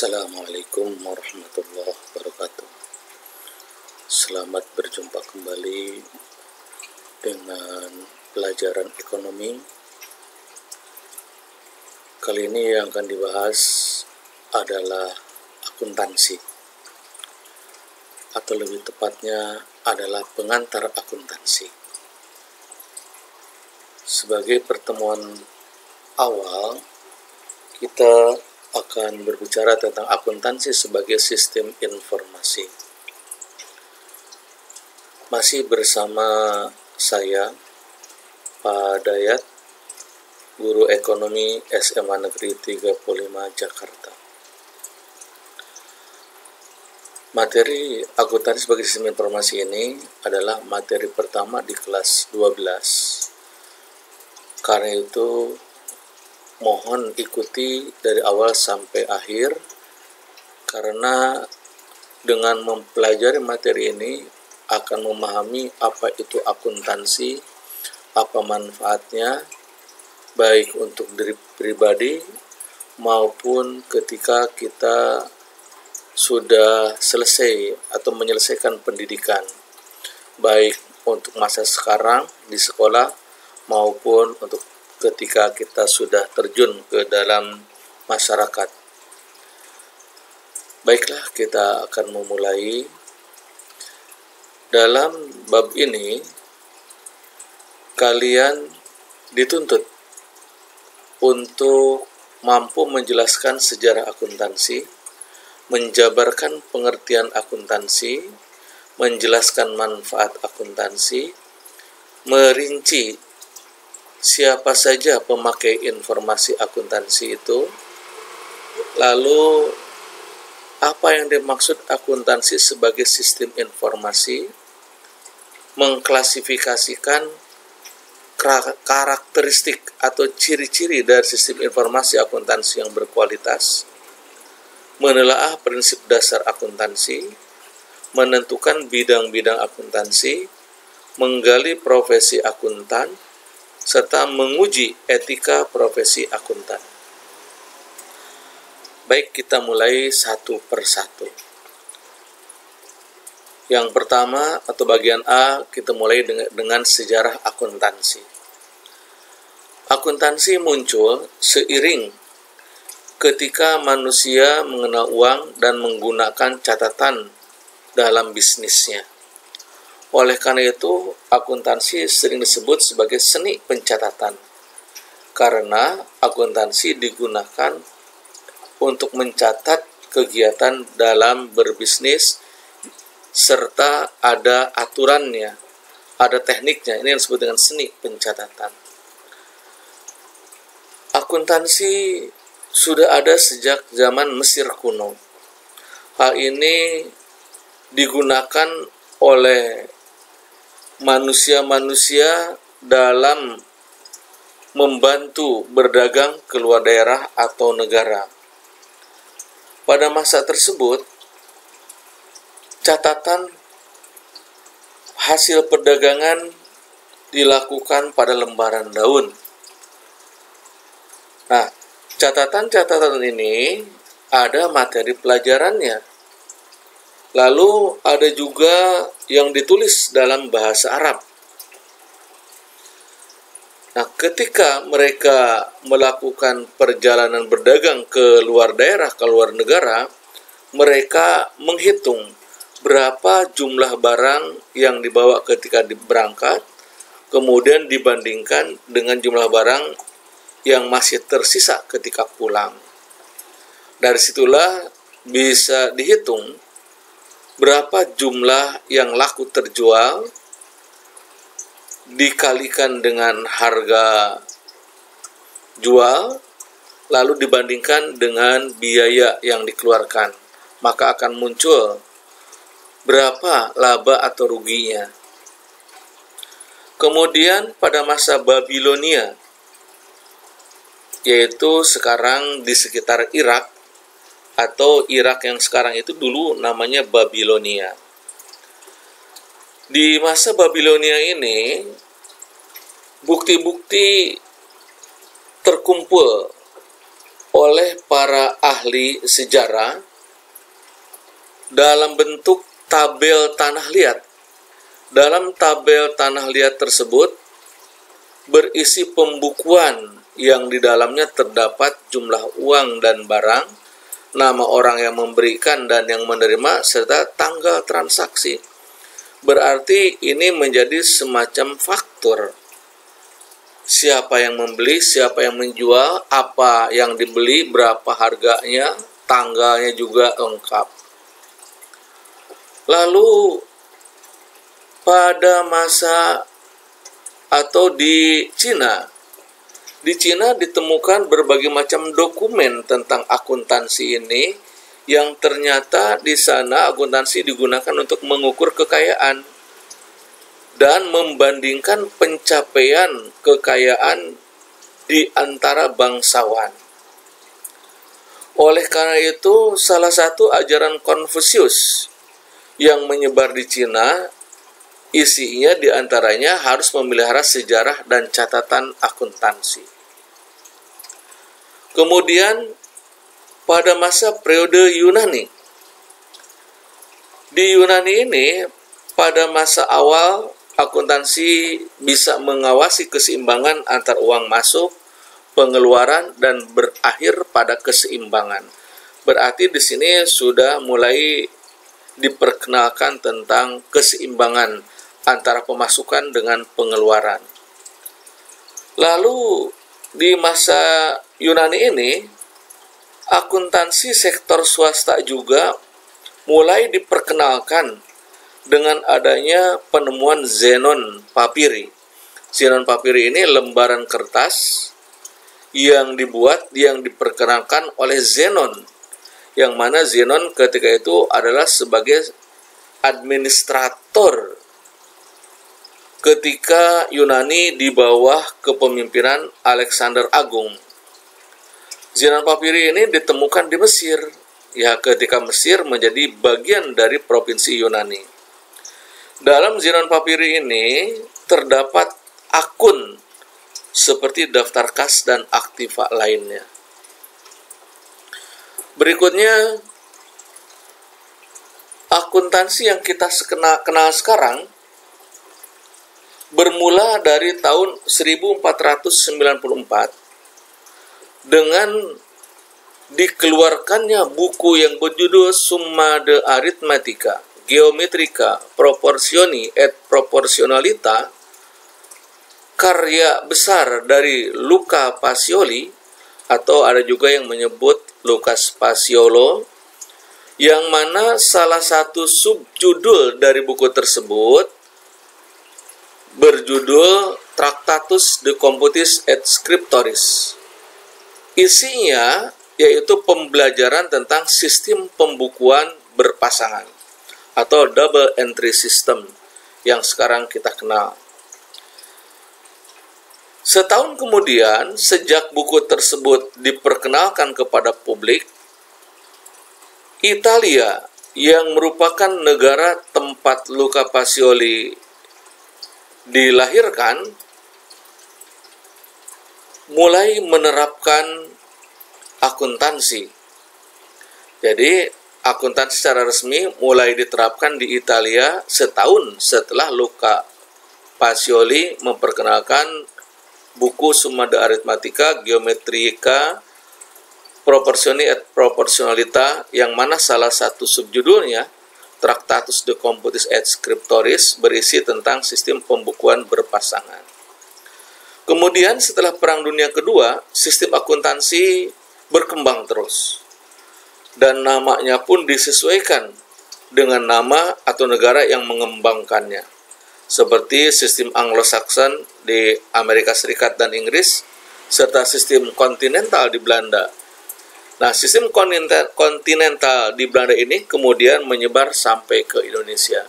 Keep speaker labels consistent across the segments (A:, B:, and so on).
A: Assalamualaikum warahmatullahi wabarakatuh. Selamat berjumpa kembali dengan pelajaran ekonomi. Kali ini yang akan dibahas adalah akuntansi, atau lebih tepatnya adalah pengantar akuntansi. Sebagai pertemuan awal, kita akan berbicara tentang akuntansi sebagai sistem informasi. Masih bersama saya, Pak Dayat, Guru Ekonomi SMA Negeri 35 Jakarta. Materi akuntansi sebagai sistem informasi ini adalah materi pertama di kelas 12. Karena itu, mohon ikuti dari awal sampai akhir, karena dengan mempelajari materi ini akan memahami apa itu akuntansi, apa manfaatnya, baik untuk diri pribadi maupun ketika kita sudah selesai atau menyelesaikan pendidikan, baik untuk masa sekarang di sekolah maupun untuk ketika kita sudah terjun ke dalam masyarakat. Baiklah, kita akan memulai. Dalam bab ini, kalian dituntut untuk mampu menjelaskan sejarah akuntansi, menjabarkan pengertian akuntansi, menjelaskan manfaat akuntansi, merinci siapa saja pemakai informasi akuntansi itu, lalu apa yang dimaksud akuntansi sebagai sistem informasi, mengklasifikasikan karakteristik atau ciri-ciri dari sistem informasi akuntansi yang berkualitas, menelaah prinsip dasar akuntansi, menentukan bidang-bidang akuntansi, menggali profesi akuntan, serta menguji etika profesi akuntan. Baik, kita mulai satu persatu. Yang pertama atau bagian A, kita mulai dengan sejarah akuntansi. Akuntansi muncul seiring ketika manusia mengenal uang dan menggunakan catatan dalam bisnisnya. Oleh karena itu, akuntansi sering disebut sebagai seni pencatatan, karena akuntansi digunakan untuk mencatat kegiatan dalam berbisnis, serta ada aturannya, ada tekniknya. Ini yang disebut dengan seni pencatatan. Akuntansi sudah ada sejak zaman Mesir kuno. Hal ini digunakan oleh manusia-manusia dalam membantu berdagang ke luar daerah atau negara. Pada masa tersebut, catatan hasil perdagangan dilakukan pada lembaran daun. Nah, catatan-catatan ini ada materi pelajarannya. Lalu ada juga yang ditulis dalam bahasa Arab. Nah, ketika mereka melakukan perjalanan berdagang ke luar daerah, ke luar negara, mereka menghitung berapa jumlah barang yang dibawa ketika berangkat, kemudian dibandingkan dengan jumlah barang yang masih tersisa ketika pulang. Dari situlah bisa dihitung berapa jumlah yang laku terjual dikalikan dengan harga jual, lalu dibandingkan dengan biaya yang dikeluarkan, maka akan muncul berapa laba atau ruginya. Kemudian pada masa Babilonia, yaitu sekarang di sekitar Irak, atau Irak yang sekarang itu dulu namanya Babilonia. Di masa Babilonia ini, bukti-bukti terkumpul oleh para ahli sejarah dalam bentuk tabel tanah liat. Dalam tabel tanah liat tersebut berisi pembukuan yang di dalamnya terdapat jumlah uang dan barang, nama orang yang memberikan dan yang menerima, serta tanggal transaksi. Berarti ini menjadi semacam faktur. Siapa yang membeli, siapa yang menjual, apa yang dibeli, berapa harganya, tanggalnya juga lengkap. Lalu pada masa atau di Cina ditemukan berbagai macam dokumen tentang akuntansi ini, yang ternyata di sana akuntansi digunakan untuk mengukur kekayaan dan membandingkan pencapaian kekayaan di antara bangsawan. Oleh karena itu, salah satu ajaran Konfusius yang menyebar di Cina, isinya diantaranya harus memelihara sejarah dan catatan akuntansi. Kemudian pada masa periode Yunani, di Yunani ini pada masa awal akuntansi bisa mengawasi keseimbangan antar uang masuk, pengeluaran, dan berakhir pada keseimbangan. Berarti di sini sudah mulai diperkenalkan tentang keseimbangan antara pemasukan dengan pengeluaran. Lalu di masa Yunani ini, akuntansi sektor swasta juga mulai diperkenalkan dengan adanya penemuan Zenon Papyri. Zenon Papyri ini lembaran kertas yang diperkenalkan oleh Zenon, yang mana Zenon ketika itu adalah sebagai administrator ketika Yunani di bawah kepemimpinan Alexander Agung. Zenon Papyri ini ditemukan di Mesir, ya ketika Mesir menjadi bagian dari provinsi Yunani. Dalam Zenon Papyri ini terdapat akun seperti daftar kas dan aktiva lainnya. Berikutnya, akuntansi yang kita kenal sekarang bermula dari tahun 1494 dengan dikeluarkannya buku yang berjudul Summa de Arithmetica, Geometrica, Proportioni et Proportionalita, karya besar dari Luca Pacioli, atau ada juga yang menyebut Lucas Paciolo, yang mana salah satu subjudul dari buku tersebut berjudul Tractatus de Computis et Scriptoris. Isinya yaitu pembelajaran tentang sistem pembukuan berpasangan atau double entry system yang sekarang kita kenal. Setahun kemudian, sejak buku tersebut diperkenalkan kepada publik, Italia yang merupakan negara tempat Luca Pacioli dilahirkan, mulai menerapkan akuntansi. Jadi, akuntansi secara resmi mulai diterapkan di Italia setahun setelah Luca Pacioli memperkenalkan buku Summa de Arithmetica, Geometrica, Proportioni et Proportionalita, yang mana salah satu subjudulnya Tractatus de Computis et Scriptoris berisi tentang sistem pembukuan berpasangan. Kemudian setelah Perang Dunia Kedua, sistem akuntansi berkembang terus. Dan namanya pun disesuaikan dengan nama atau negara yang mengembangkannya. Seperti sistem Anglo-Saxon di Amerika Serikat dan Inggris, serta sistem kontinental di Belanda. Nah, sistem kontinental di Belanda ini kemudian menyebar sampai ke Indonesia.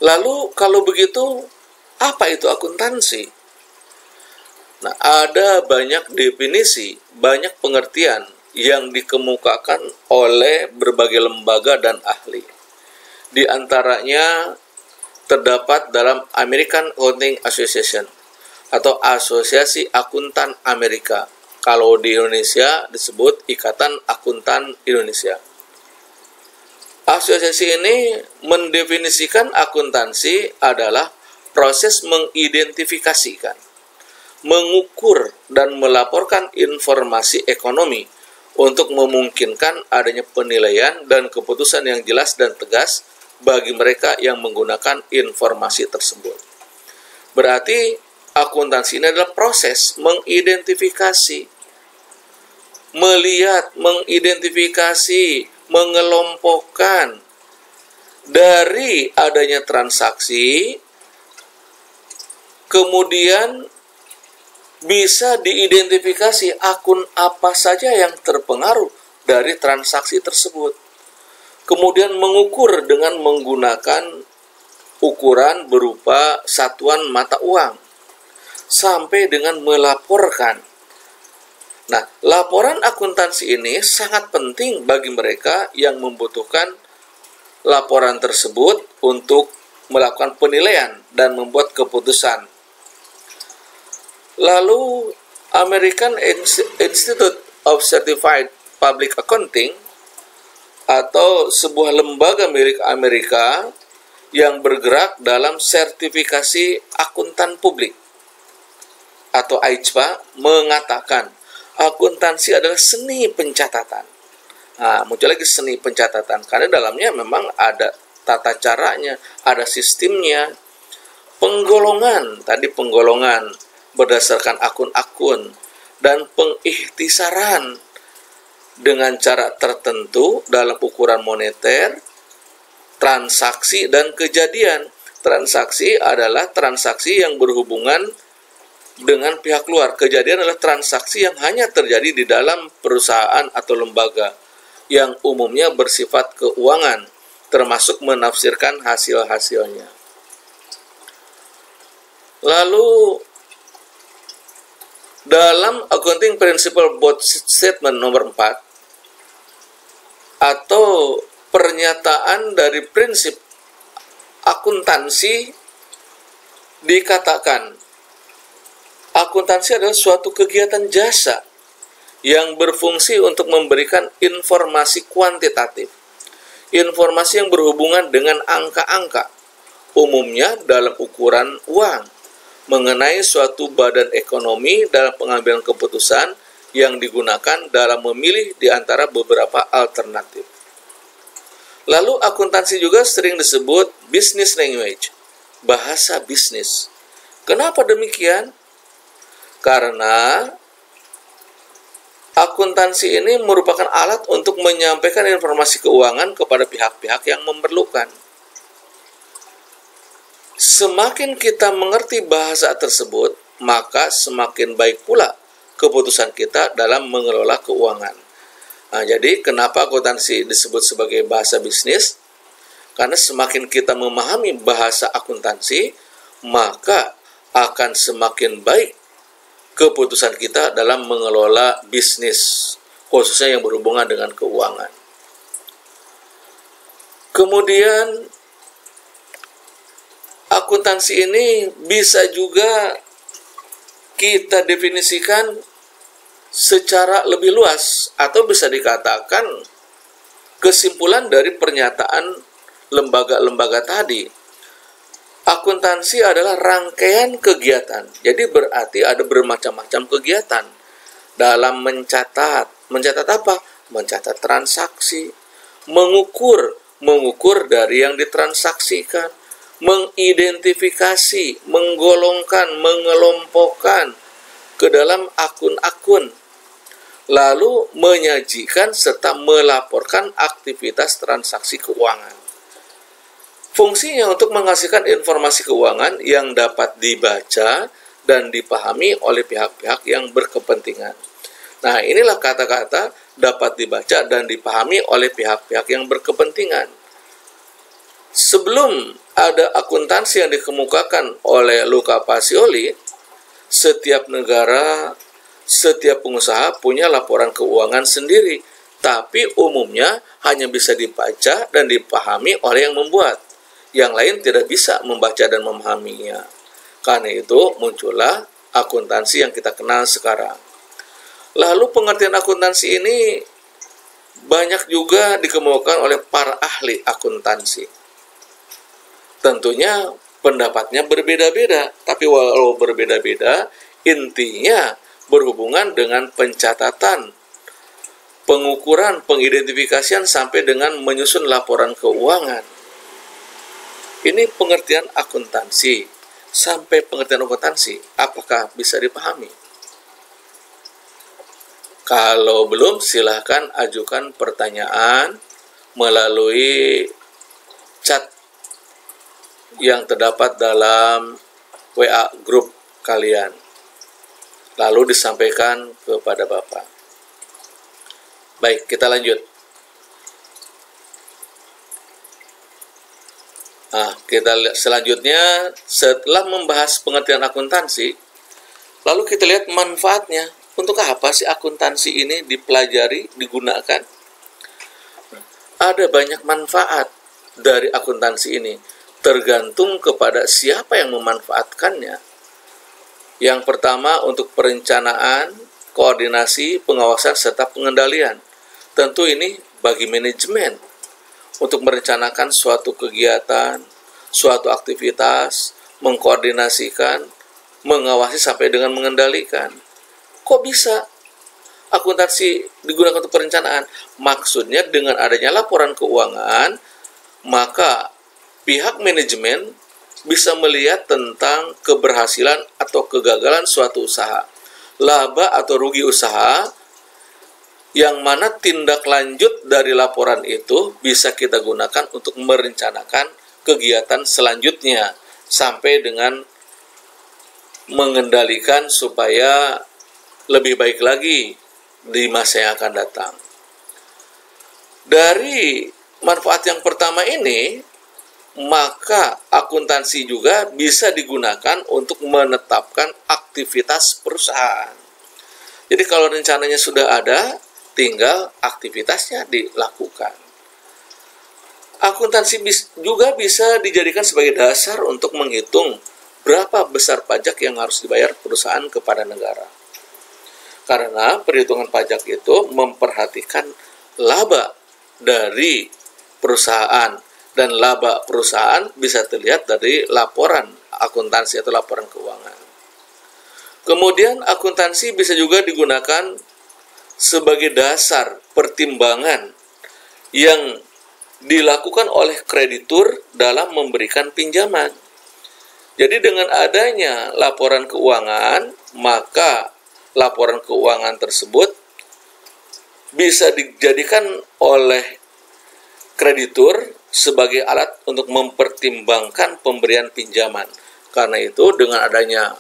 A: Lalu, kalau begitu, apa itu akuntansi? Nah, ada banyak definisi, banyak pengertian yang dikemukakan oleh berbagai lembaga dan ahli. Di antaranya terdapat dalam American Accounting Association atau Asosiasi Akuntan Amerika, Kalau di Indonesia disebut Ikatan Akuntan Indonesia. Asosiasi ini mendefinisikan akuntansi adalah proses mengidentifikasikan, mengukur, dan melaporkan informasi ekonomi untuk memungkinkan adanya penilaian dan keputusan yang jelas dan tegas bagi mereka yang menggunakan informasi tersebut. Berarti akuntansi ini adalah proses mengidentifikasi, melihat, mengidentifikasi, mengelompokkan dari adanya transaksi, kemudian bisa diidentifikasi akun apa saja yang terpengaruh dari transaksi tersebut. Kemudian mengukur dengan menggunakan ukuran berupa satuan mata uang, sampai dengan melaporkan. Nah, laporan akuntansi ini sangat penting bagi mereka yang membutuhkan laporan tersebut untuk melakukan penilaian dan membuat keputusan. Lalu, American Institute of Certified Public Accounting atau sebuah lembaga milik Amerika yang bergerak dalam sertifikasi akuntan publik atau AICPA mengatakan akuntansi adalah seni pencatatan. Nah, muncul lagi seni pencatatan, karena dalamnya memang ada tata caranya, ada sistemnya. Penggolongan, tadi penggolongan berdasarkan akun-akun, dan pengikhtisaran dengan cara tertentu dalam ukuran moneter, transaksi, dan kejadian. Transaksi adalah transaksi yang berhubungan dengan pihak luar. Kejadian adalah transaksi yang hanya terjadi di dalam perusahaan atau lembaga yang umumnya bersifat keuangan, termasuk menafsirkan hasil-hasilnya. Lalu, dalam Accounting Principle Board Statement nomor 4 atau pernyataan dari prinsip akuntansi dikatakan akuntansi adalah suatu kegiatan jasa yang berfungsi untuk memberikan informasi kuantitatif, informasi yang berhubungan dengan angka-angka, umumnya dalam ukuran uang, mengenai suatu badan ekonomi dalam pengambilan keputusan yang digunakan dalam memilih di antara beberapa alternatif. Lalu akuntansi juga sering disebut business language, bahasa bisnis. Kenapa demikian? Karena akuntansi ini merupakan alat untuk menyampaikan informasi keuangan kepada pihak-pihak yang memerlukan. Semakin kita mengerti bahasa tersebut, maka semakin baik pula keputusan kita dalam mengelola keuangan. Nah, jadi kenapa akuntansi disebut sebagai bahasa bisnis? Karena semakin kita memahami bahasa akuntansi, maka akan semakin baik keputusan kita dalam mengelola bisnis, khususnya yang berhubungan dengan keuangan. Kemudian, akuntansi ini bisa juga kita definisikan secara lebih luas, atau bisa dikatakan kesimpulan dari pernyataan lembaga-lembaga tadi. Akuntansi adalah rangkaian kegiatan, jadi berarti ada bermacam-macam kegiatan dalam mencatat. Mencatat apa? Mencatat transaksi, mengukur dari yang ditransaksikan, mengidentifikasi, menggolongkan, mengelompokkan ke dalam akun-akun, lalu menyajikan serta melaporkan aktivitas transaksi keuangan. Fungsinya untuk menghasilkan informasi keuangan yang dapat dibaca dan dipahami oleh pihak-pihak yang berkepentingan. Nah, inilah kata-kata dapat dibaca dan dipahami oleh pihak-pihak yang berkepentingan. Sebelum ada akuntansi yang dikemukakan oleh Luca Pacioli, setiap negara, setiap pengusaha punya laporan keuangan sendiri, tapi umumnya hanya bisa dibaca dan dipahami oleh yang membuat. Yang lain tidak bisa membaca dan memahaminya. Karena itu muncullah akuntansi yang kita kenal sekarang. Lalu pengertian akuntansi ini banyak juga dikemukakan oleh para ahli akuntansi. Tentunya pendapatnya berbeda-beda, tapi walau berbeda-beda, intinya berhubungan dengan pencatatan, pengukuran, pengidentifikasian sampai dengan menyusun laporan keuangan. Ini pengertian akuntansi. Sampai pengertian akuntansi, apakah bisa dipahami? Kalau belum, silahkan ajukan pertanyaan melalui chat yang terdapat dalam WA grup kalian. Lalu disampaikan kepada Bapak. Baik, kita lanjut. Nah, kita lihat selanjutnya, setelah membahas pengertian akuntansi, lalu kita lihat manfaatnya. Untuk apa sih akuntansi ini dipelajari, digunakan? Ada banyak manfaat dari akuntansi ini, tergantung kepada siapa yang memanfaatkannya. Yang pertama, untuk perencanaan, koordinasi, pengawasan, serta pengendalian. Tentu ini bagi manajemen, untuk merencanakan suatu kegiatan, suatu aktivitas, mengkoordinasikan, mengawasi sampai dengan mengendalikan. Kok bisa akuntansi digunakan untuk perencanaan? Maksudnya dengan adanya laporan keuangan, maka pihak manajemen bisa melihat tentang keberhasilan atau kegagalan suatu usaha, laba atau rugi usaha, yang mana tindak lanjut dari laporan itu bisa kita gunakan untuk merencanakan kegiatan selanjutnya sampai dengan mengendalikan supaya lebih baik lagi di masa yang akan datang. Dari manfaat yang pertama ini, maka akuntansi juga bisa digunakan untuk menetapkan aktivitas perusahaan. Jadi kalau rencananya sudah ada, tinggal aktivitasnya dilakukan. Akuntansi juga bisa dijadikan sebagai dasar untuk menghitung berapa besar pajak yang harus dibayar perusahaan kepada negara. Karena perhitungan pajak itu memperhatikan laba dari perusahaan, dan laba perusahaan bisa terlihat dari laporan akuntansi atau laporan keuangan. Kemudian akuntansi bisa juga digunakan sebagai dasar pertimbangan yang dilakukan oleh kreditur dalam memberikan pinjaman. Jadi dengan adanya laporan keuangan, maka laporan keuangan tersebut bisa dijadikan oleh kreditur sebagai alat untuk mempertimbangkan pemberian pinjaman. Karena itu dengan adanya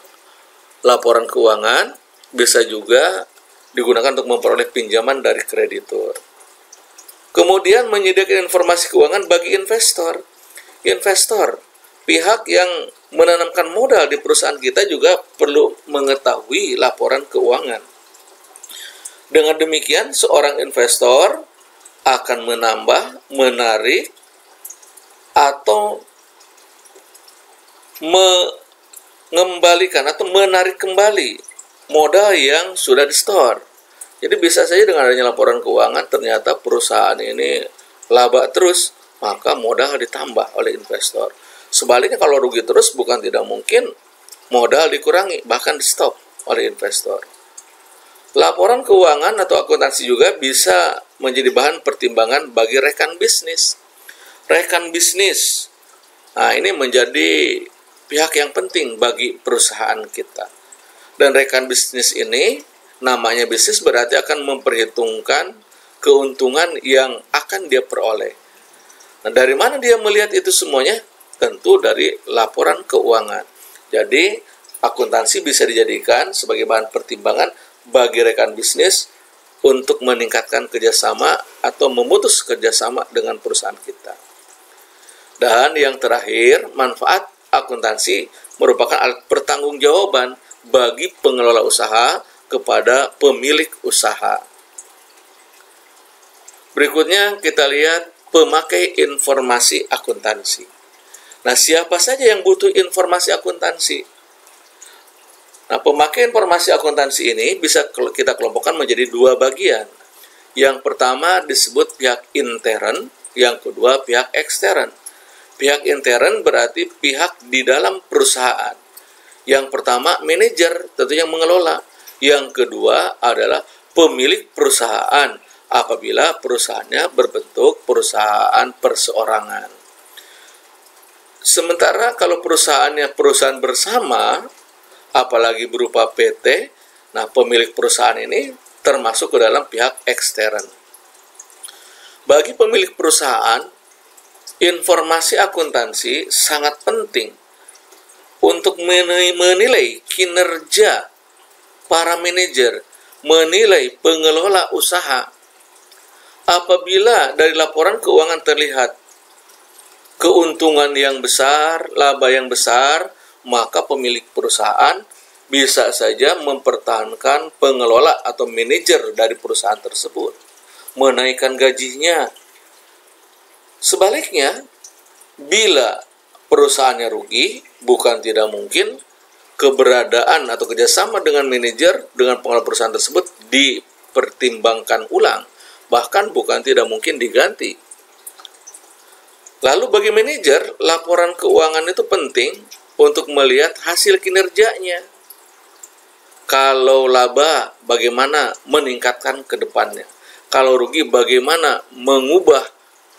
A: laporan keuangan bisa juga digunakan untuk memperoleh pinjaman dari kreditur. Kemudian menyediakan informasi keuangan bagi investor. Investor, pihak yang menanamkan modal di perusahaan kita juga perlu mengetahui laporan keuangan. Dengan demikian, seorang investor akan menambah, menarik, atau mengembalikan atau menarik kembali modal yang sudah di-store. Jadi bisa saja dengan adanya laporan keuangan ternyata perusahaan ini laba terus, maka modal ditambah oleh investor. Sebaliknya kalau rugi terus, bukan tidak mungkin modal dikurangi, bahkan di-stop oleh investor. Laporan keuangan atau akuntansi juga bisa menjadi bahan pertimbangan bagi rekan bisnis. Rekan bisnis, nah ini menjadi pihak yang penting bagi perusahaan kita. Dan rekan bisnis ini, namanya bisnis berarti akan memperhitungkan keuntungan yang akan dia peroleh. Nah, dari mana dia melihat itu semuanya? Tentu dari laporan keuangan. Jadi, akuntansi bisa dijadikan sebagai bahan pertimbangan bagi rekan bisnis untuk meningkatkan kerjasama atau memutus kerjasama dengan perusahaan kita. Dan yang terakhir, manfaat akuntansi merupakan alat pertanggungjawaban bagi pengelola usaha kepada pemilik usaha. Berikutnya kita lihat pemakai informasi akuntansi. Nah, siapa saja yang butuh informasi akuntansi? Nah, pemakai informasi akuntansi ini bisa kita kelompokkan menjadi dua bagian. Yang pertama disebut pihak intern, yang kedua pihak ekstern. Pihak intern berarti pihak di dalam perusahaan. Yang pertama manajer, tentu yang mengelola. Yang kedua adalah pemilik perusahaan, apabila perusahaannya berbentuk perusahaan perseorangan. Sementara kalau perusahaannya perusahaan bersama, apalagi berupa PT, nah pemilik perusahaan ini termasuk ke dalam pihak ekstern. Bagi pemilik perusahaan, informasi akuntansi sangat penting untuk menilai kinerja para manajer, menilai pengelola usaha. Apabila dari laporan keuangan terlihat keuntungan yang besar, laba yang besar, maka pemilik perusahaan bisa saja mempertahankan pengelola atau manajer dari perusahaan tersebut, menaikkan gajinya. Sebaliknya, bila perusahaannya rugi, bukan tidak mungkin keberadaan atau kerjasama dengan manajer dengan pengelola perusahaan tersebut dipertimbangkan ulang, bahkan bukan tidak mungkin diganti. Lalu bagi manajer, laporan keuangan itu penting untuk melihat hasil kinerjanya. Kalau laba, bagaimana meningkatkan ke depannya. Kalau rugi, bagaimana mengubah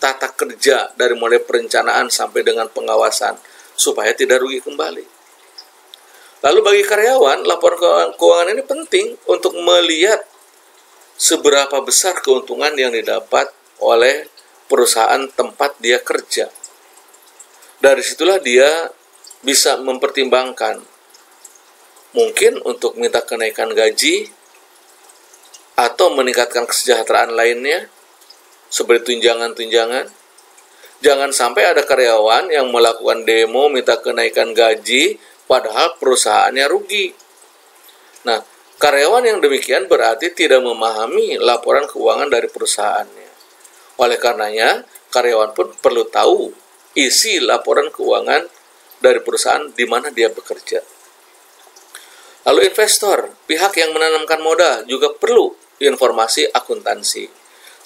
A: tata kerja dari mulai perencanaan sampai dengan pengawasan, supaya tidak rugi kembali. Lalu bagi karyawan, laporan keuangan ini penting untuk melihat seberapa besar keuntungan yang didapat oleh perusahaan tempat dia kerja. Dari situlah dia bisa mempertimbangkan mungkin untuk minta kenaikan gaji atau meningkatkan kesejahteraan lainnya seperti tunjangan-tunjangan. Jangan sampai ada karyawan yang melakukan demo minta kenaikan gaji padahal perusahaannya rugi. Nah, karyawan yang demikian berarti tidak memahami laporan keuangan dari perusahaannya. Oleh karenanya, karyawan pun perlu tahu isi laporan keuangan dari perusahaan di mana dia bekerja. Lalu investor, pihak yang menanamkan modal juga perlu informasi akuntansi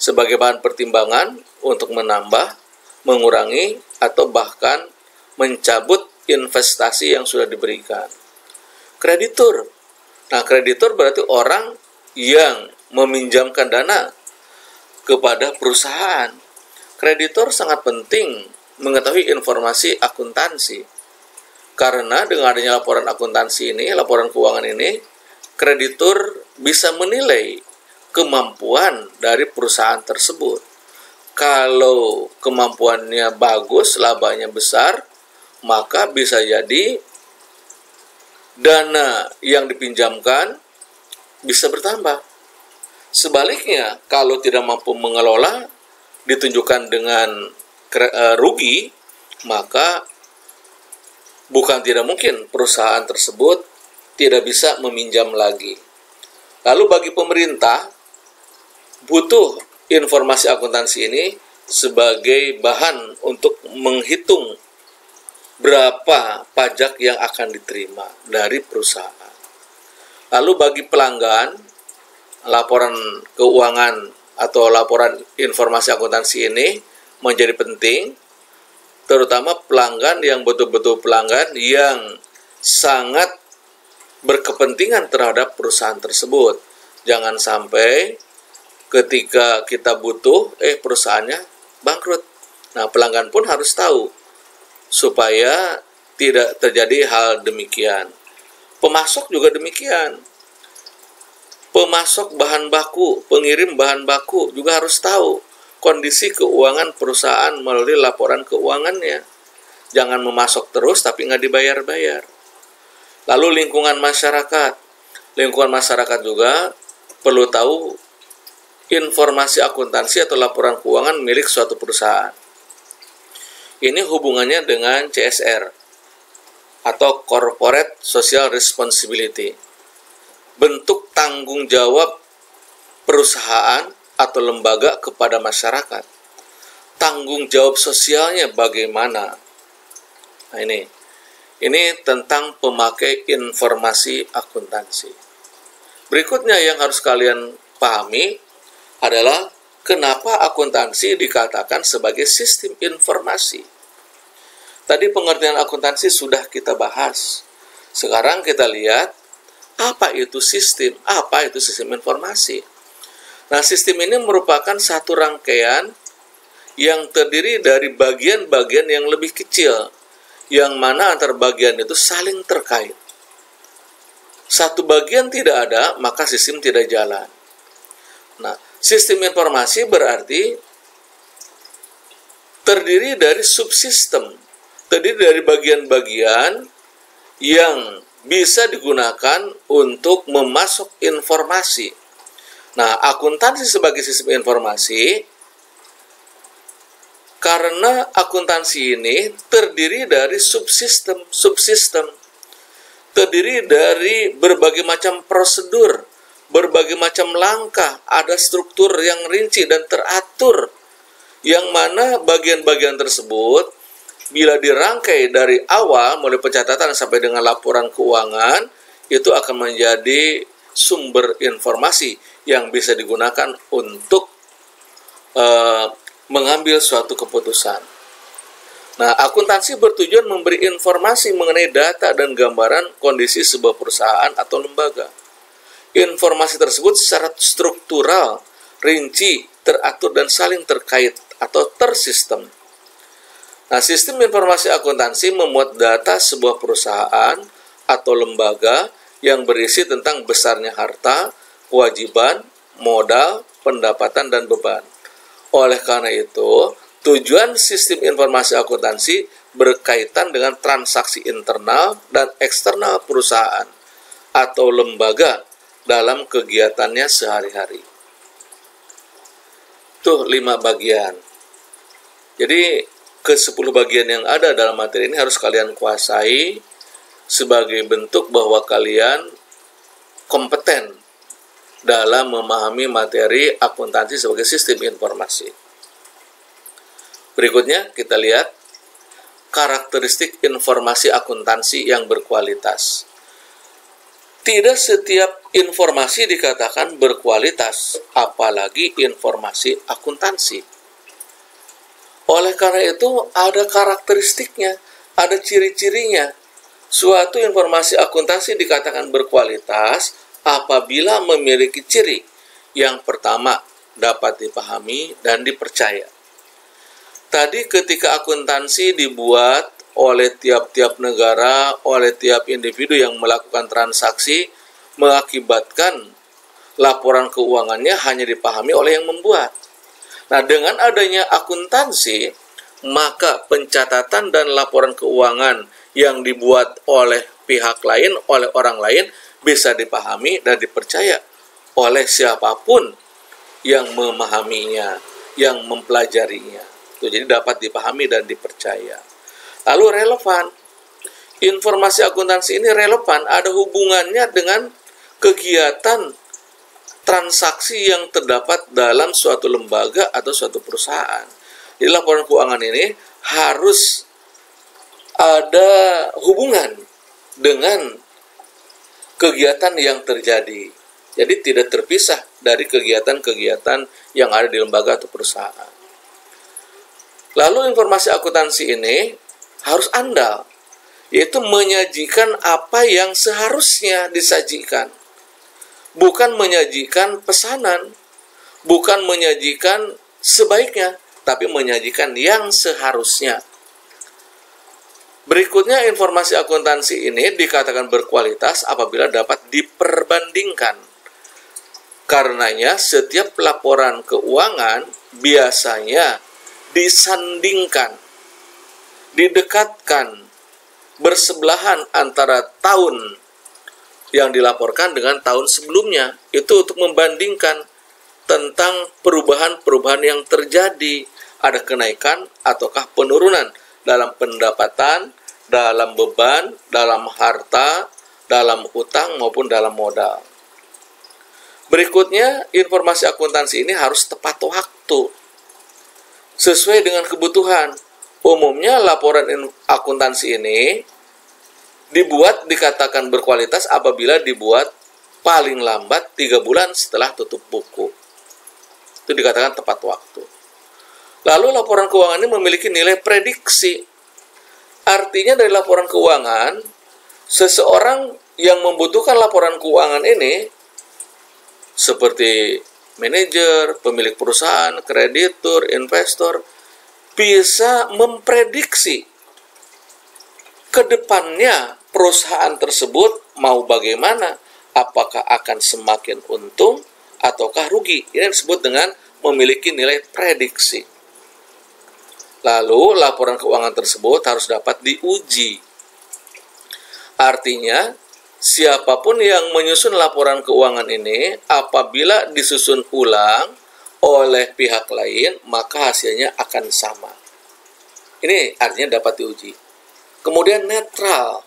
A: sebagai bahan pertimbangan untuk menambah, mengurangi, atau bahkan mencabut investasi yang sudah diberikan. Kreditur. Nah, kreditur berarti orang yang meminjamkan dana kepada perusahaan. Kreditur sangat penting mengetahui informasi akuntansi. Karena dengan adanya laporan akuntansi ini, laporan keuangan ini, kreditur bisa menilai kemampuan dari perusahaan tersebut. Kalau kemampuannya bagus, labanya besar, maka bisa jadi dana yang dipinjamkan bisa bertambah. Sebaliknya, kalau tidak mampu mengelola, ditunjukkan dengan rugi, maka bukan tidak mungkin perusahaan tersebut tidak bisa meminjam lagi. Lalu bagi pemerintah, butuh informasi akuntansi ini sebagai bahan untuk menghitung berapa pajak yang akan diterima dari perusahaan. Lalu bagi pelanggan, laporan keuangan atau laporan informasi akuntansi ini menjadi penting, terutama pelanggan yang betul-betul pelanggan yang sangat berkepentingan terhadap perusahaan tersebut. Jangan sampai ketika kita butuh, perusahaannya bangkrut. Nah, pelanggan pun harus tahu supaya tidak terjadi hal demikian. Pemasok juga demikian. Pemasok bahan baku, pengirim bahan baku juga harus tahu kondisi keuangan perusahaan melalui laporan keuangannya. Jangan memasok terus tapi nggak dibayar-bayar. Lalu lingkungan masyarakat. Lingkungan masyarakat juga perlu tahu informasi akuntansi atau laporan keuangan milik suatu perusahaan. Ini hubungannya dengan CSR atau Corporate Social Responsibility. Bentuk tanggung jawab perusahaan atau lembaga kepada masyarakat. Tanggung jawab sosialnya bagaimana? Nah, ini Ini tentang pemakai informasi akuntansi. Berikutnya yang harus kalian pahami adalah kenapa akuntansi dikatakan sebagai sistem informasi. Tadi pengertian akuntansi sudah kita bahas. Sekarang kita lihat apa itu sistem informasi. Nah, sistem ini merupakan satu rangkaian yang terdiri dari bagian-bagian yang lebih kecil, yang mana antar bagian itu saling terkait. Satu bagian tidak ada, maka sistem tidak jalan. Nah, sistem informasi berarti terdiri dari subsistem, terdiri dari bagian-bagian yang bisa digunakan untuk memasok informasi. Nah, akuntansi sebagai sistem informasi, karena akuntansi ini terdiri dari subsistem, terdiri dari berbagai macam prosedur, berbagai macam langkah, ada struktur yang rinci dan teratur, yang mana bagian-bagian tersebut bila dirangkai dari awal mulai pencatatan sampai dengan laporan keuangan, itu akan menjadi sumber informasi yang bisa digunakan untuk mengambil suatu keputusan. Nah, akuntansi bertujuan memberi informasi mengenai data dan gambaran kondisi sebuah perusahaan atau lembaga. Informasi tersebut secara struktural, rinci, teratur, dan saling terkait atau tersistem. Nah, sistem informasi akuntansi memuat data sebuah perusahaan atau lembaga yang berisi tentang besarnya harta, kewajiban, modal, pendapatan, dan beban. Oleh karena itu, tujuan sistem informasi akuntansi berkaitan dengan transaksi internal dan eksternal perusahaan atau lembaga dalam kegiatannya sehari-hari. Tuh 5 bagian. Jadi, ke-10 bagian yang ada dalam materi ini harus kalian kuasai sebagai bentuk bahwa kalian kompeten dalam memahami materi akuntansi sebagai sistem informasi. Berikutnya kita lihat karakteristik informasi akuntansi yang berkualitas. Tidak setiap informasi dikatakan berkualitas, apalagi informasi akuntansi. Oleh karena itu ada karakteristiknya, ada ciri-cirinya. Suatu informasi akuntansi dikatakan berkualitas apabila memiliki ciri. Yang pertama, dapat dipahami dan dipercaya. Tadi ketika akuntansi dibuat oleh tiap-tiap negara, oleh tiap individu yang melakukan transaksi, mengakibatkan laporan keuangannya hanya dipahami oleh yang membuat. Nah, dengan adanya akuntansi, maka pencatatan dan laporan keuangan yang dibuat oleh pihak lain, oleh orang lain, bisa dipahami dan dipercaya oleh siapapun yang memahaminya, yang mempelajarinya. Jadi dapat dipahami dan dipercaya. Lalu relevan. Informasi akuntansi ini relevan, ada hubungannya dengan kegiatan transaksi yang terdapat dalam suatu lembaga atau suatu perusahaan. Jadi laporan keuangan ini harus ada hubungan dengan kegiatan yang terjadi. Jadi tidak terpisah dari kegiatan-kegiatan yang ada di lembaga atau perusahaan. Lalu informasi akuntansi ini harus andal, yaitu menyajikan apa yang seharusnya disajikan. Bukan menyajikan pesanan, bukan menyajikan sebaiknya, tapi menyajikan yang seharusnya. Berikutnya, informasi akuntansi ini dikatakan berkualitas apabila dapat diperbandingkan. Karenanya, setiap laporan keuangan biasanya disandingkan, didekatkan, bersebelahan antara tahun yang dilaporkan dengan tahun sebelumnya. Itu untuk membandingkan tentang perubahan-perubahan yang terjadi. Ada kenaikan ataukah penurunan dalam pendapatan, dalam beban, dalam harta, dalam utang maupun dalam modal. Berikutnya, informasi akuntansi ini harus tepat waktu, sesuai dengan kebutuhan. Umumnya laporan akuntansi ini Dibuat dikatakan berkualitas apabila dibuat paling lambat 3 bulan setelah tutup buku. Itu dikatakan tepat waktu. Lalu laporan keuangan ini memiliki nilai prediksi. Artinya dari laporan keuangan, seseorang yang membutuhkan laporan keuangan ini, seperti manajer, pemilik perusahaan, kreditur, investor, bisa memprediksi ke depannya perusahaan tersebut mau bagaimana, apakah akan semakin untung ataukah rugi. Ini disebut dengan memiliki nilai prediksi. Lalu laporan keuangan tersebut harus dapat diuji. Artinya, siapapun yang menyusun laporan keuangan ini, apabila disusun ulang oleh pihak lain, maka hasilnya akan sama. Ini artinya dapat diuji. Kemudian netral.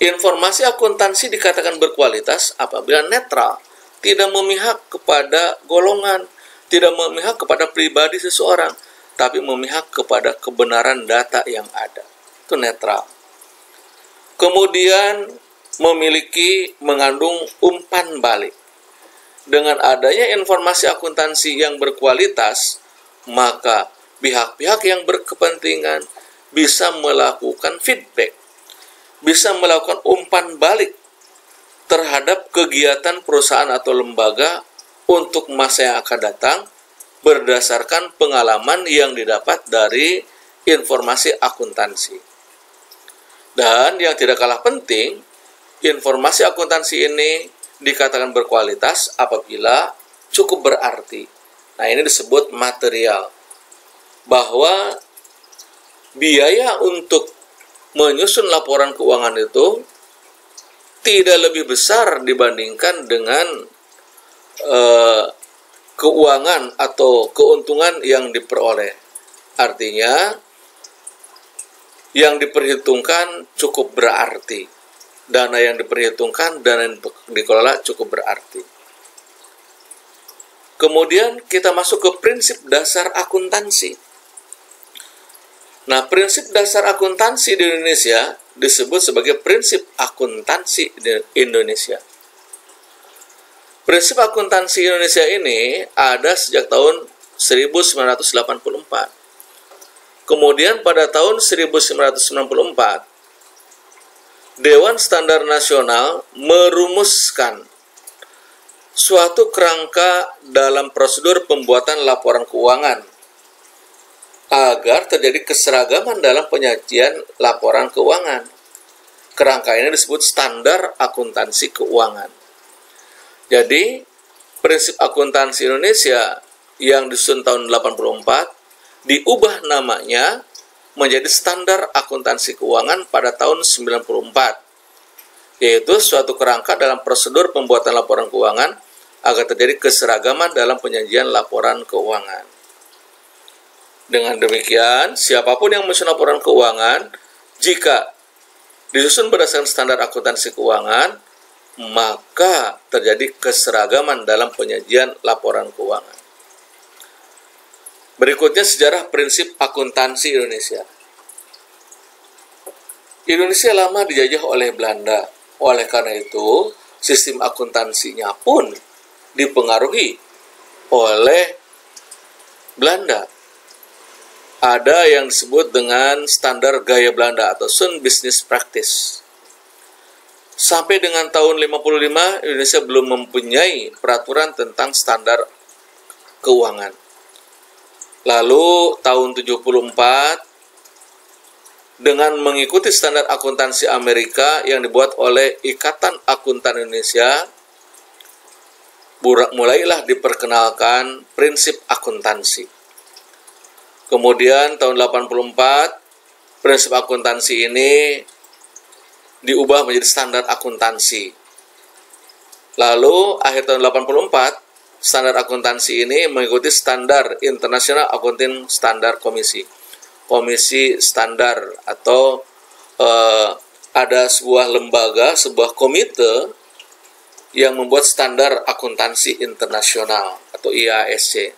A: Informasi akuntansi dikatakan berkualitas apabila netral, tidak memihak kepada golongan, tidak memihak kepada pribadi seseorang, tapi memihak kepada kebenaran data yang ada. Itu netral. Kemudian mengandung umpan balik. Dengan adanya informasi akuntansi yang berkualitas, maka pihak-pihak yang berkepentingan bisa melakukan feedback, bisa melakukan umpan balik terhadap kegiatan perusahaan atau lembaga untuk masa yang akan datang, berdasarkan pengalaman yang didapat dari informasi akuntansi. Dan yang tidak kalah penting, informasi akuntansi ini dikatakan berkualitas apabila cukup berarti. Nah, ini disebut material. Bahwa biaya untuk menyusun laporan keuangan itu tidak lebih besar dibandingkan dengan keuangan atau keuntungan yang diperoleh. Artinya, yang diperhitungkan cukup berarti. Dana yang diperhitungkan, dana yang dikelola cukup berarti. Kemudian kita masuk ke prinsip dasar akuntansi. Nah, prinsip dasar akuntansi di Indonesia disebut sebagai prinsip akuntansi di Indonesia. Prinsip akuntansi Indonesia ini ada sejak tahun 1984. Kemudian pada tahun 1994, Dewan Standar Nasional merumuskan suatu kerangka dalam prosedur pembuatan laporan keuangan agar terjadi keseragaman dalam penyajian laporan keuangan. Kerangka ini disebut Standar Akuntansi Keuangan. Jadi, prinsip akuntansi Indonesia yang disusun tahun 84 diubah namanya menjadi Standar Akuntansi Keuangan pada tahun 94, yaitu suatu kerangka dalam prosedur pembuatan laporan keuangan agar terjadi keseragaman dalam penyajian laporan keuangan. Dengan demikian, siapapun yang menyusun laporan keuangan, jika disusun berdasarkan standar akuntansi keuangan, maka terjadi keseragaman dalam penyajian laporan keuangan. Berikutnya sejarah prinsip akuntansi Indonesia. Indonesia lama dijajah oleh Belanda. Oleh karena itu, sistem akuntansinya pun dipengaruhi oleh Belanda. Ada yang disebut dengan standar gaya Belanda atau Sun Business Practice. Sampai dengan tahun 55, Indonesia belum mempunyai peraturan tentang standar keuangan. Lalu tahun 74, dengan mengikuti standar akuntansi Amerika yang dibuat oleh Ikatan Akuntan Indonesia, mulailah diperkenalkan prinsip akuntansi. Kemudian tahun 84, prinsip akuntansi ini diubah menjadi standar akuntansi. Lalu akhir tahun 84, standar akuntansi ini mengikuti standar International Accounting Standard Committee. Komisi standar atau ada sebuah lembaga, sebuah komite yang membuat standar akuntansi internasional atau IASC.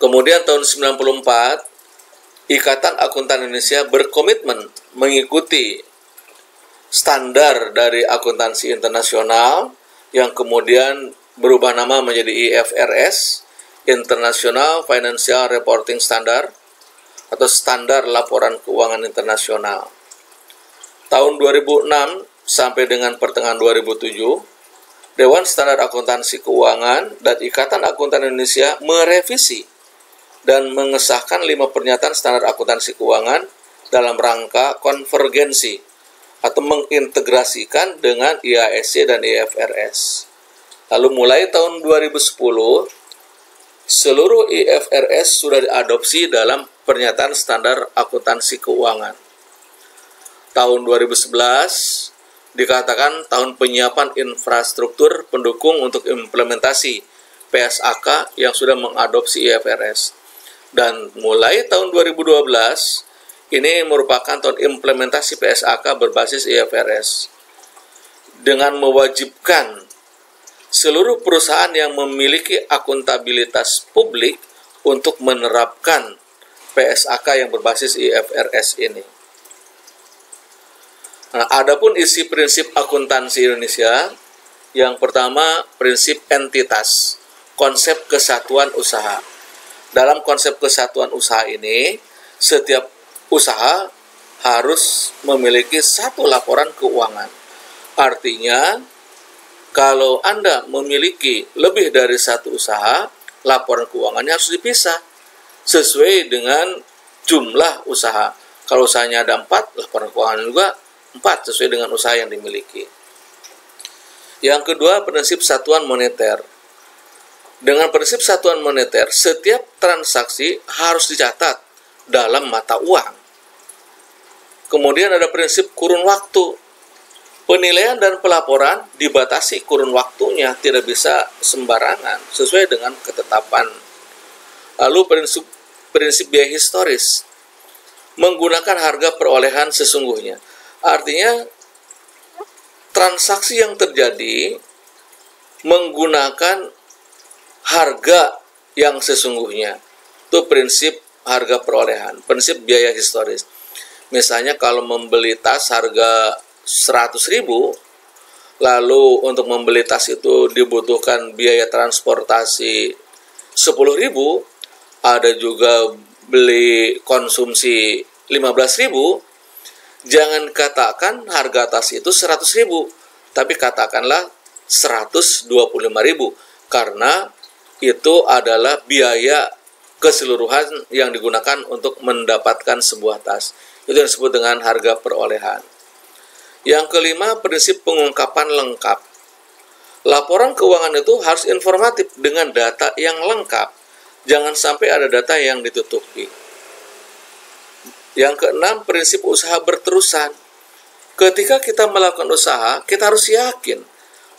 A: Kemudian tahun 94, Ikatan Akuntan Indonesia berkomitmen mengikuti standar dari akuntansi internasional yang kemudian berubah nama menjadi IFRS, International Financial Reporting Standard, atau Standar Laporan Keuangan Internasional. Tahun 2006 sampai dengan pertengahan 2007, Dewan Standar Akuntansi Keuangan dan Ikatan Akuntan Indonesia merevisi dan mengesahkan 5 pernyataan standar akuntansi keuangan dalam rangka konvergensi atau mengintegrasikan dengan IASC dan IFRS. Lalu mulai tahun 2010, seluruh IFRS sudah diadopsi dalam pernyataan standar akuntansi keuangan. Tahun 2011 dikatakan tahun penyiapan infrastruktur pendukung untuk implementasi PSAK yang sudah mengadopsi IFRS. Dan mulai tahun 2012, ini merupakan tahun implementasi PSAK berbasis IFRS. Dengan mewajibkan seluruh perusahaan yang memiliki akuntabilitas publik untuk menerapkan PSAK yang berbasis IFRS ini. Nah, adapun isi prinsip akuntansi Indonesia, yang pertama prinsip entitas, konsep kesatuan usaha. Dalam konsep kesatuan usaha ini, setiap usaha harus memiliki satu laporan keuangan. Artinya, kalau Anda memiliki lebih dari satu usaha, laporan keuangannya harus dipisah sesuai dengan jumlah usaha. Kalau usahanya ada 4, laporan keuangan juga 4 sesuai dengan usaha yang dimiliki. Yang kedua, prinsip satuan moneter. Dengan prinsip satuan moneter, setiap transaksi harus dicatat dalam mata uang. Kemudian ada prinsip kurun waktu. Penilaian dan pelaporan dibatasi kurun waktunya, tidak bisa sembarangan, sesuai dengan ketetapan. Lalu prinsip biaya historis. Menggunakan harga perolehan sesungguhnya. Artinya, transaksi yang terjadi menggunakan harga yang sesungguhnya. Itu prinsip harga perolehan, prinsip biaya historis. Misalnya kalau membeli tas harga 100.000, lalu untuk membeli tas itu dibutuhkan biaya transportasi 10.000, ada juga beli konsumsi 15.000, jangan katakan harga tas itu 100.000, tapi katakanlah 125.000, karena itu adalah biaya keseluruhan yang digunakan untuk mendapatkan sebuah tas. Itu yang disebut dengan harga perolehan. Yang kelima, prinsip pengungkapan lengkap. Laporan keuangan itu harus informatif dengan data yang lengkap. Jangan sampai ada data yang ditutupi. Yang keenam, prinsip usaha berterusan. Ketika kita melakukan usaha, kita harus yakin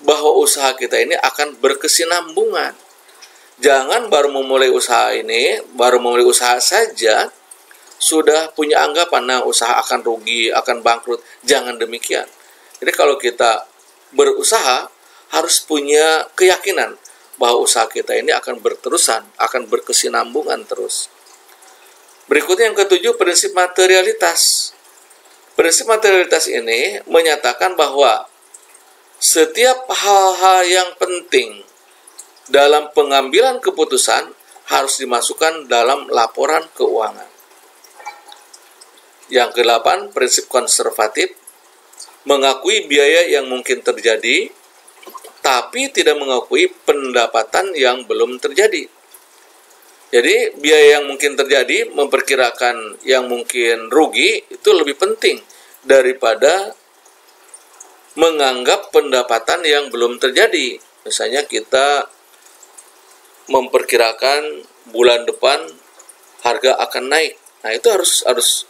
A: bahwa usaha kita ini akan berkesinambungan. Jangan baru memulai usaha saja, sudah punya anggapan, nah usaha akan rugi, akan bangkrut. Jangan demikian. Jadi kalau kita berusaha, harus punya keyakinan bahwa usaha kita ini akan berterusan, akan berkesinambungan terus. Berikutnya yang ketujuh, prinsip materialitas. Prinsip materialitas ini menyatakan bahwa setiap hal-hal yang penting dalam pengambilan keputusan harus dimasukkan dalam laporan keuangan. Yang kedelapan, prinsip konservatif, mengakui biaya yang mungkin terjadi, tapi tidak mengakui pendapatan yang belum terjadi. Jadi, biaya yang mungkin terjadi, memperkirakan yang mungkin rugi, itu lebih penting daripada menganggap pendapatan yang belum terjadi. Misalnya kita memperkirakan bulan depan harga akan naik. Nah, itu harus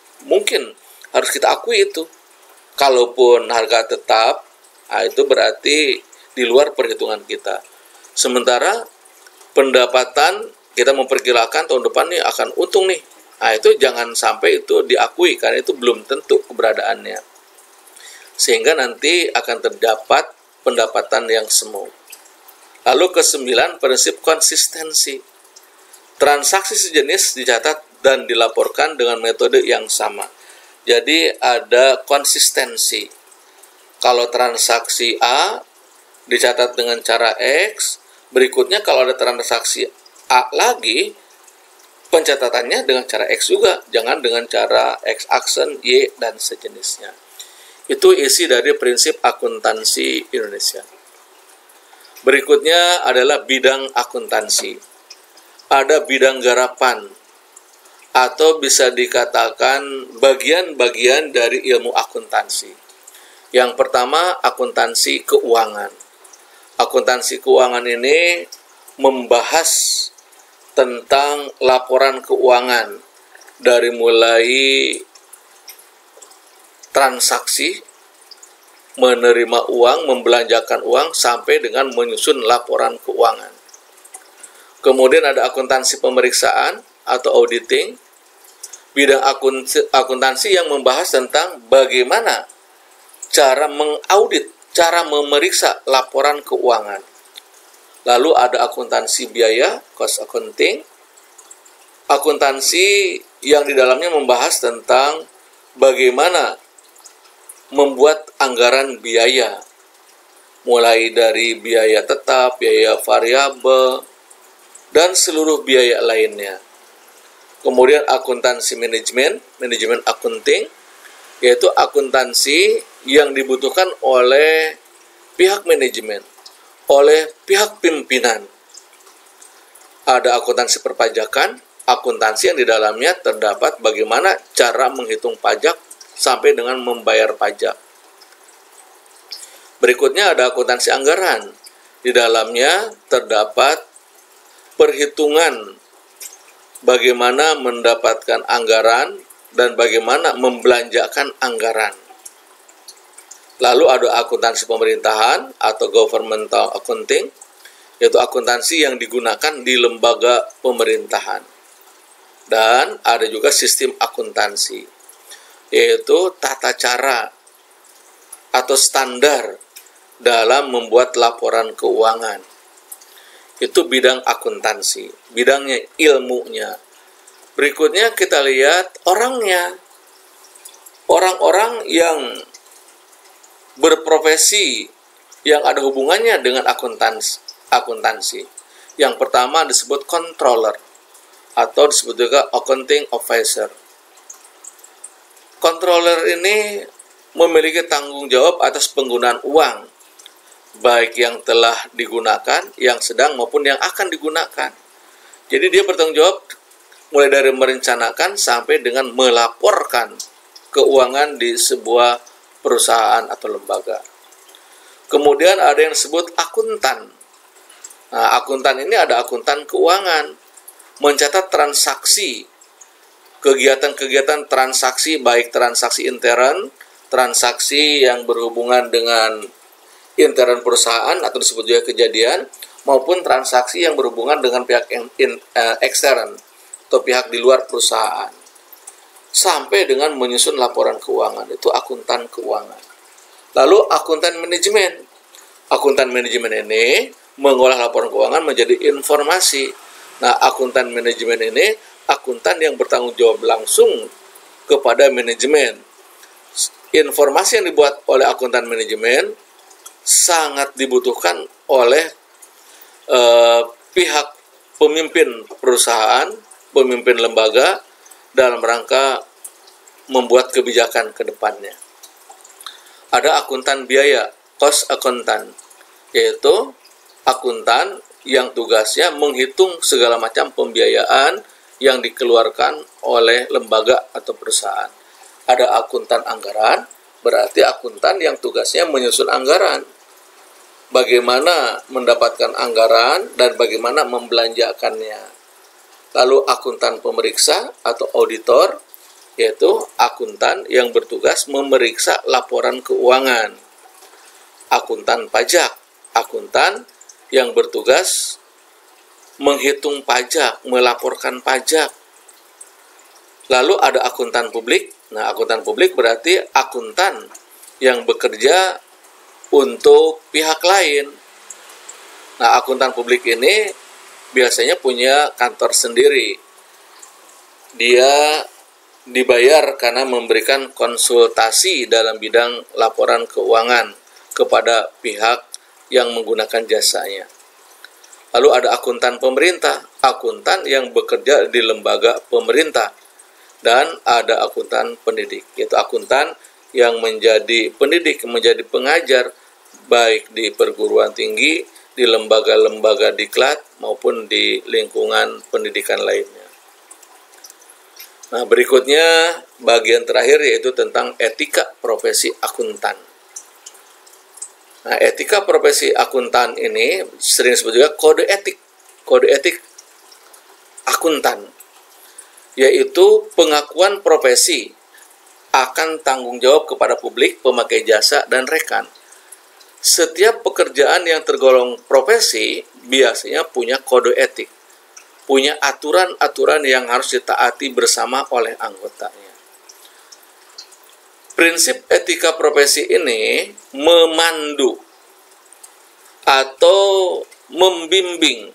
A: kita akui itu. Kalaupun harga tetap, nah itu berarti di luar perhitungan kita. Sementara pendapatan kita memperkirakan tahun depan nih akan untung nih. Nah, itu jangan sampai itu diakui karena itu belum tentu keberadaannya. Sehingga nanti akan terdapat pendapatan yang semu. Lalu ke-9, prinsip konsistensi. Transaksi sejenis dicatat dan dilaporkan dengan metode yang sama. Jadi ada konsistensi. Kalau transaksi A dicatat dengan cara X, berikutnya kalau ada transaksi A lagi, pencatatannya dengan cara X juga, jangan dengan cara X aksen, Y, dan sejenisnya. Itu isi dari prinsip akuntansi Indonesia. Berikutnya adalah bidang akuntansi. Ada bidang garapan, atau bisa dikatakan bagian-bagian dari ilmu akuntansi. Yang pertama, akuntansi keuangan. Akuntansi keuangan ini membahas tentang laporan keuangan dari mulai transaksi, menerima uang, membelanjakan uang, sampai dengan menyusun laporan keuangan. Kemudian ada akuntansi pemeriksaan atau auditing, bidang akuntansi yang membahas tentang bagaimana cara mengaudit, cara memeriksa laporan keuangan. Lalu ada akuntansi biaya, cost accounting, akuntansi yang di dalamnya membahas tentang bagaimana membuat anggaran biaya, mulai dari biaya tetap, biaya variabel, dan seluruh biaya lainnya. Kemudian akuntansi manajemen accounting, yaitu akuntansi yang dibutuhkan oleh pihak manajemen, oleh pihak pimpinan. Ada akuntansi perpajakan, akuntansi yang di dalamnya terdapat bagaimana cara menghitung pajak sampai dengan membayar pajak. Berikutnya ada akuntansi anggaran. Di dalamnya terdapat perhitungan bagaimana mendapatkan anggaran dan bagaimana membelanjakan anggaran. Lalu ada akuntansi pemerintahan atau governmental accounting, yaitu akuntansi yang digunakan di lembaga pemerintahan. Dan ada juga sistem akuntansi, yaitu tata cara atau standar dalam membuat laporan keuangan. Itu bidang akuntansi, bidangnya ilmunya. Berikutnya kita lihat orangnya. Orang-orang yang berprofesi yang ada hubungannya dengan akuntansi. Yang pertama disebut controller atau disebut juga accounting officer. Controller ini memiliki tanggung jawab atas penggunaan uang, baik yang telah digunakan, yang sedang maupun yang akan digunakan. Jadi dia bertanggung jawab mulai dari merencanakan sampai dengan melaporkan keuangan di sebuah perusahaan atau lembaga. Kemudian ada yang disebut akuntan. Nah, akuntan ini ada akuntan keuangan, mencatat transaksi, kegiatan-kegiatan transaksi, baik transaksi intern, transaksi yang berhubungan dengan intern perusahaan atau disebut juga kejadian, maupun transaksi yang berhubungan dengan pihak ekstern atau pihak di luar perusahaan, sampai dengan menyusun laporan keuangan. Itu akuntan keuangan. Lalu akuntan manajemen. Akuntan manajemen ini mengolah laporan keuangan menjadi informasi. Nah, akuntan manajemen ini akuntan yang bertanggung jawab langsung kepada manajemen. Informasi yang dibuat oleh akuntan manajemen sangat dibutuhkan oleh pihak pemimpin perusahaan, pemimpin lembaga dalam rangka membuat kebijakan ke depannya. Ada akuntan biaya, cost accountant, yaitu akuntan yang tugasnya menghitung segala macam pembiayaan yang dikeluarkan oleh lembaga atau perusahaan. Ada akuntan anggaran, berarti akuntan yang tugasnya menyusun anggaran. Bagaimana mendapatkan anggaran dan bagaimana membelanjakannya. Lalu akuntan pemeriksa atau auditor, yaitu akuntan yang bertugas memeriksa laporan keuangan. Akuntan pajak, akuntan yang bertugas menghitung pajak, melaporkan pajak. Lalu ada akuntan publik. Nah, akuntan publik berarti akuntan yang bekerja untuk pihak lain. Nah, akuntan publik ini biasanya punya kantor sendiri. Dia dibayar karena memberikan konsultasi dalam bidang laporan keuangan kepada pihak yang menggunakan jasanya. Lalu ada akuntan pemerintah, akuntan yang bekerja di lembaga pemerintah, dan ada akuntan pendidik, yaitu akuntan yang menjadi pendidik, menjadi pengajar, baik di perguruan tinggi, di lembaga-lembaga diklat, maupun di lingkungan pendidikan lainnya. Nah, berikutnya bagian terakhir yaitu tentang etika profesi akuntan. Nah, etika profesi akuntan ini sering disebut juga kode etik akuntan, yaitu pengakuan profesi akan tanggung jawab kepada publik, pemakai jasa, dan rekan. Setiap pekerjaan yang tergolong profesi biasanya punya kode etik, punya aturan-aturan yang harus ditaati bersama oleh anggotanya. Prinsip etika profesi ini memandu atau membimbing,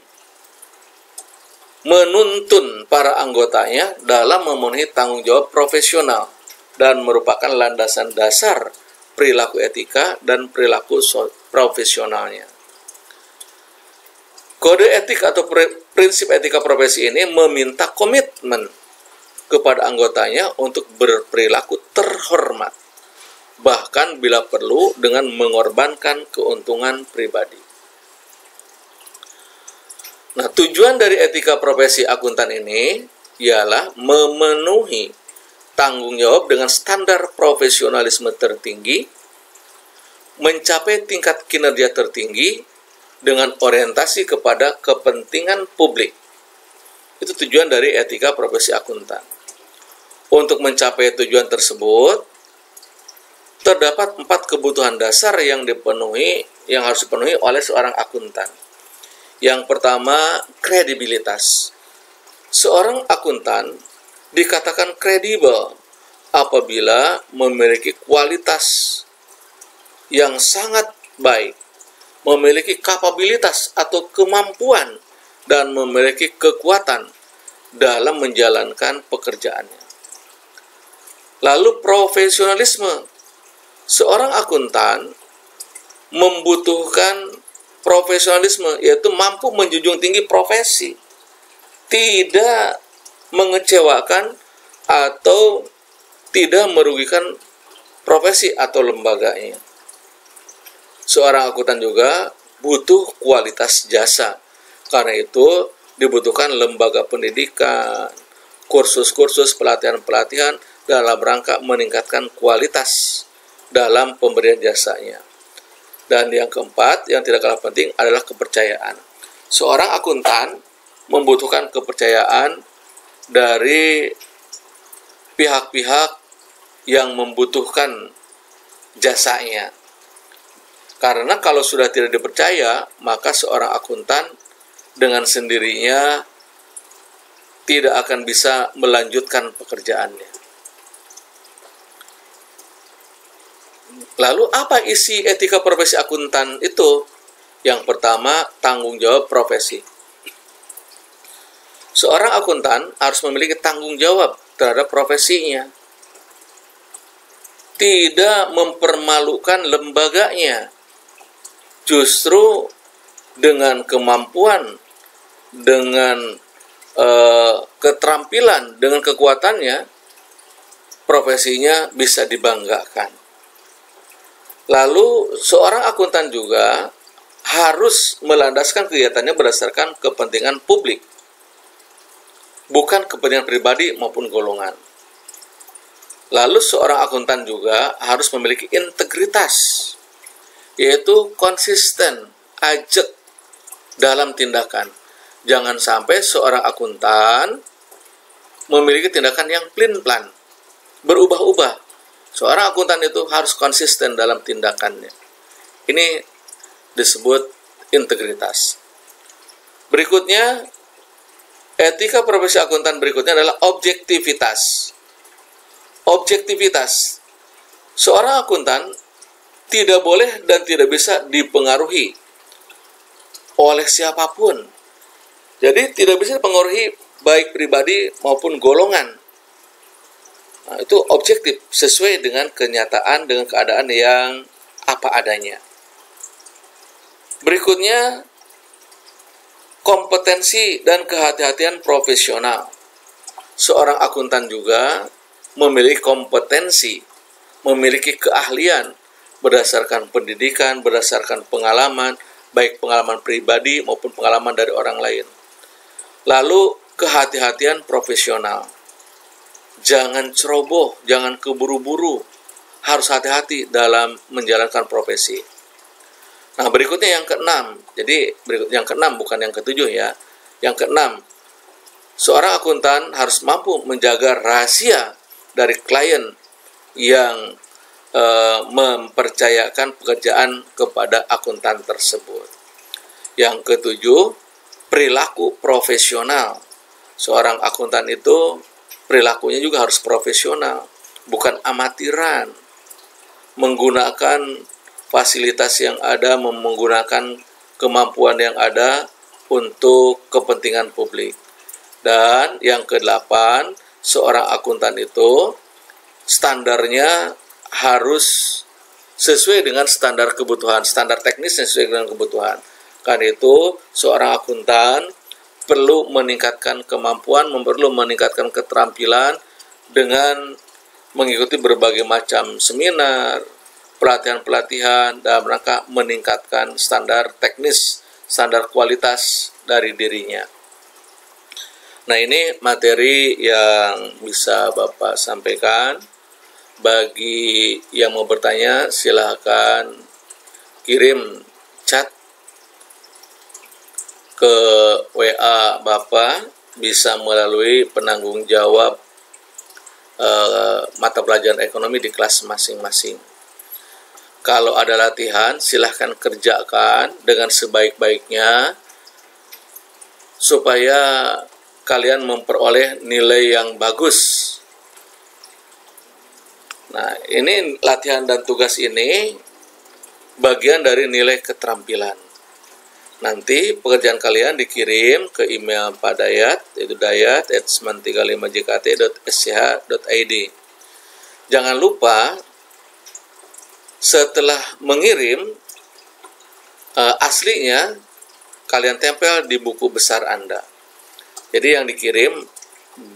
A: menuntun para anggotanya dalam memenuhi tanggung jawab profesional dan merupakan landasan dasar perilaku etika dan perilaku profesionalnya. Kode etik atau prinsip etika profesi ini meminta komitmen kepada anggotanya untuk berperilaku terhormat, bahkan bila perlu dengan mengorbankan keuntungan pribadi. Nah, tujuan dari etika profesi akuntan ini ialah memenuhi tanggung jawab dengan standar profesionalisme tertinggi, mencapai tingkat kinerja tertinggi dengan orientasi kepada kepentingan publik. Itu tujuan dari etika profesi akuntan. Untuk mencapai tujuan tersebut, terdapat 4 kebutuhan dasar yang harus dipenuhi oleh seorang akuntan. Yang pertama, kredibilitas. Seorang akuntan dikatakan kredibel apabila memiliki kualitas yang sangat baik, memiliki kapabilitas atau kemampuan, dan memiliki kekuatan dalam menjalankan pekerjaannya. Lalu profesionalisme. Seorang akuntan membutuhkan profesionalisme, yaitu mampu menjunjung tinggi profesi, tidak mengecewakan atau tidak merugikan profesi atau lembaganya. Seorang akuntan juga butuh kualitas jasa. Karena itu dibutuhkan lembaga pendidikan, kursus-kursus, pelatihan-pelatihan dalam rangka meningkatkan kualitas dalam pemberian jasanya. Dan yang keempat, yang tidak kalah penting adalah kepercayaan. Seorang akuntan membutuhkan kepercayaan dari pihak-pihak yang membutuhkan jasanya. Karena kalau sudah tidak dipercaya, maka seorang akuntan dengan sendirinya tidak akan bisa melanjutkan pekerjaannya. Lalu apa isi etika profesi akuntan itu? Yang pertama, tanggung jawab profesi. Seorang akuntan harus memiliki tanggung jawab terhadap profesinya. Tidak mempermalukan lembaganya. Justru dengan kemampuan, dengan keterampilan, dengan kekuatannya, profesinya bisa dibanggakan. Lalu seorang akuntan juga harus melandaskan kegiatannya berdasarkan kepentingan publik, bukan kepentingan pribadi maupun golongan. Lalu seorang akuntan juga harus memiliki integritas, yaitu konsisten, ajak dalam tindakan. Jangan sampai seorang akuntan memiliki tindakan yang plin-plan, berubah-ubah. Seorang akuntan itu harus konsisten dalam tindakannya. Ini disebut integritas. Berikutnya, etika profesi akuntan berikutnya adalah objektivitas. Objektivitas. Seorang akuntan tidak boleh dan tidak bisa dipengaruhi oleh siapapun. Jadi tidak bisa dipengaruhi baik pribadi maupun golongan. Nah, itu objektif, sesuai dengan kenyataan, dengan keadaan yang apa adanya. Berikutnya, kompetensi dan kehati-hatian profesional. Seorang akuntan juga memiliki kompetensi, memiliki keahlian berdasarkan pendidikan, berdasarkan pengalaman, baik pengalaman pribadi maupun pengalaman dari orang lain. Lalu, kehati-hatian profesional. Jangan ceroboh, jangan keburu-buru. Harus hati-hati dalam menjalankan profesi. Nah, berikutnya yang keenam. Jadi, yang keenam bukan yang ketujuh ya. Yang keenam, seorang akuntan harus mampu menjaga rahasia dari klien yang mempercayakan pekerjaan kepada akuntan tersebut. Yang ketujuh, perilaku profesional. Seorang akuntan itu perilakunya juga harus profesional, bukan amatiran. Menggunakan fasilitas yang ada, menggunakan kemampuan yang ada untuk kepentingan publik. Dan yang kedelapan, seorang akuntan itu standarnya harus sesuai dengan standar kebutuhan, standar teknisnya sesuai dengan kebutuhan. Karena itu, seorang akuntan perlu meningkatkan kemampuan, perlu meningkatkan keterampilan dengan mengikuti berbagai macam seminar, pelatihan-pelatihan dalam rangka meningkatkan standar teknis, standar kualitas dari dirinya. Nah, ini materi yang bisa Bapak sampaikan. Bagi yang mau bertanya, silakan kirim chat ke WA Bapak, bisa melalui penanggung jawab mata pelajaran ekonomi di kelas masing-masing. Kalau ada latihan, silahkan kerjakan dengan sebaik-baiknya supaya kalian memperoleh nilai yang bagus. Nah, ini latihan dan tugas ini bagian dari nilai keterampilan. Nanti pekerjaan kalian dikirim ke email Pak Dayat, yaitu dayat@935jkt.sch.id. Jangan lupa setelah mengirim, aslinya kalian tempel di buku besar Anda. Jadi yang dikirim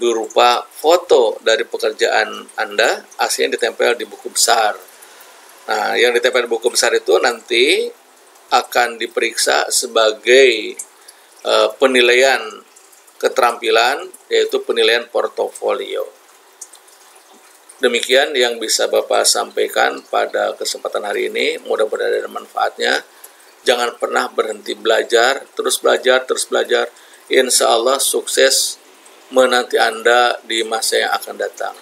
A: berupa foto dari pekerjaan Anda, aslinya ditempel di buku besar. Nah, yang ditempel di buku besar itu nanti akan diperiksa sebagai penilaian keterampilan, yaitu penilaian portofolio. Demikian yang bisa Bapak sampaikan pada kesempatan hari ini. Mudah-mudahan ada manfaatnya. Jangan pernah berhenti belajar, terus belajar, terus belajar. Insya Allah sukses menanti Anda di masa yang akan datang.